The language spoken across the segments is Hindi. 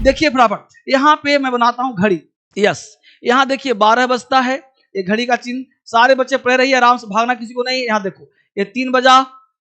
देखिए फटाफट, यहाँ पे मैं बनाता हूँ घड़ी। यस, यहाँ देखिए 12 बजता है, ये घड़ी का चिन्ह। सारे बच्चे पढ़े रहिए, आराम से भागना किसी को नहीं। यहाँ देखो, ये 3 बजा,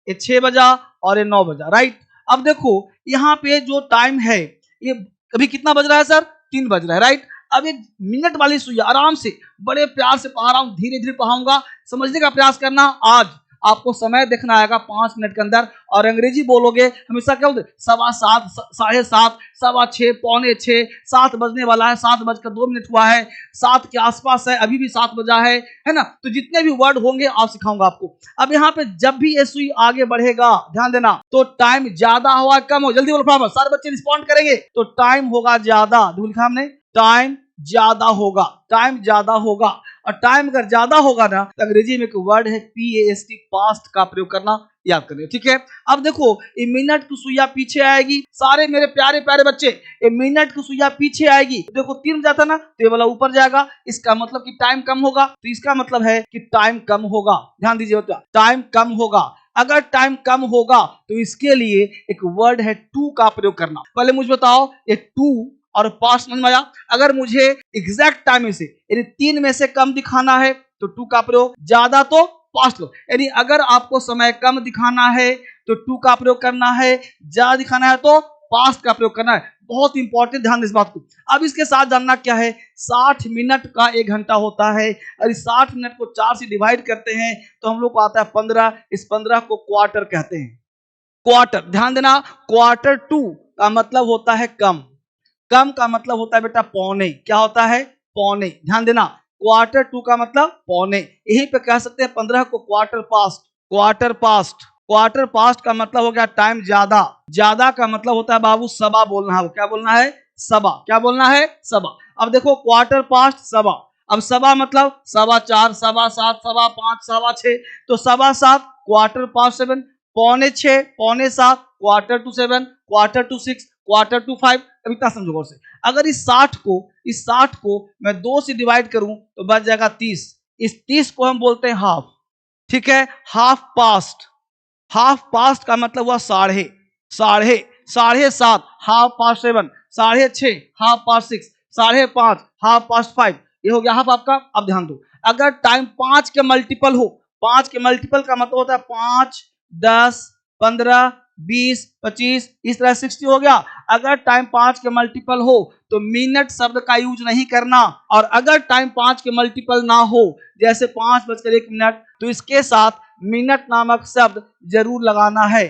ये 6 बजा और ये 9 बजा, राइट। अब देखो यहाँ पे जो टाइम है, ये अभी कितना बज रहा है सर? 3 बज रहा है, राइट। अब एक मिनट वाली सुइया आराम से बड़े प्यार से पढ़ा रहा हूँ, धीरे धीरे पढ़ाऊंगा, समझने का प्रयास करना। आज आपको समय देखना आएगा 5 मिनट के अंदर, और अंग्रेजी बोलोगे हमेशा क्या बोलते? 7:15, 7:30, 6:15, 6:45, 7 बजने वाला है, 7:02 हुआ है, 7 के आसपास है, अभी भी 7 बजा है ना। तो जितने भी वर्ड होंगे आप सिखाऊंगा आपको। अब यहाँ पे जब भी ये सुई आगे बढ़ेगा, ध्यान देना, तो टाइम ज्यादा हुआ कम हो, जल्दी बोलो फटाफट, सारे बच्चे रिस्पॉन्ड करेंगे। तो टाइम होगा ज्यादा, लिखा हमने, टाइम ज्यादा होगा, टाइम ज्यादा होगा। और टाइम अगर ज्यादा होगा ना, तो अंग्रेजी में एक वर्ड है PAST, पास्ट का प्रयोग करना याद करिए, ठीक है। अब देखो ये मिनट की सुइया पीछे आएगी, सारे मेरे प्यारे प्यारे बच्चे, ये मिनट की सुइया पीछे आएगी। देखो 3 जाता ना, तो ये वाला ऊपर जाएगा, इसका मतलब कि टाइम कम होगा। तो इसका मतलब है कि टाइम कम होगा, ध्यान दीजिए बच्चा, टाइम कम होगा। अगर टाइम कम होगा तो इसके लिए एक वर्ड है टू का प्रयोग करना। पहले मुझे बताओ, ये टू और पास्ट समझ में आया? अगर मुझे एग्जैक्ट टाइम में से यानी 3 में से कम दिखाना है तो टू का प्रयोग, ज्यादा तो पास्ट लो। यानी अगर आपको समय कम दिखाना है तो टू का प्रयोग करना है, ज्यादा दिखाना है तो पास्ट का प्रयोग करना है। बहुत इंपॉर्टेंट, ध्यान इस बात को। अब इसके साथ जानना क्या है, 60 मिनट का 1 घंटा होता है, और इस 60 मिनट को 4 से डिवाइड करते हैं तो हम लोग को आता है 15। इस 15 को क्वार्टर कहते हैं, क्वार्टर। ध्यान देना, क्वार्टर टू का मतलब होता है कम, कम का मतलब होता है बेटा पौने। क्या होता है? पौने। ध्यान देना, क्वार्टर टू का मतलब पौने। यही पे कह सकते हैं 15 को quarter past, quarter past. Quarter past का मतलब हो गया टाइम ज्यादा, ज्यादा का मतलब होता है बाबू सबा बोलना है। क्या बोलना है? सबा। क्या बोलना है? सबा। अब देखो क्वार्टर पास्ट सबा, अब सबा मतलब 4:15, 7:15, 5:15, 6:15, तो 7:15 क्वार्टर पास्ट 7, पौने 6, पौने 7, quarter to 7, quarter to 6, quarter to 5। अब इतना समझो गौर से, अगर इस 60 को मैं 2 से डिवाइड करूं तो बच जाएगा 30। इस 30 को हम बोलते हैं हाफ, ठीक है, हाफ पास्ट। हाफ पास्ट का मतलब हुआ साढ़े, साढ़े, 7:30 half past 7, 6:30 half past 6, 5:30 half past 5। ये हो गया हाफ आपका। अब ध्यान दो, अगर टाइम 5 के मल्टीपल हो, 5 के मल्टीपल का मतलब होता है 5, 10, 15, 20, 25, इस तरह 60 हो गया। अगर टाइम 5 के मल्टीपल हो तो मिनट शब्द का यूज नहीं करना, और अगर टाइम 5 के मल्टीपल ना हो, जैसे 5:01, तो इसके साथ मिनट नामक शब्द जरूर लगाना है।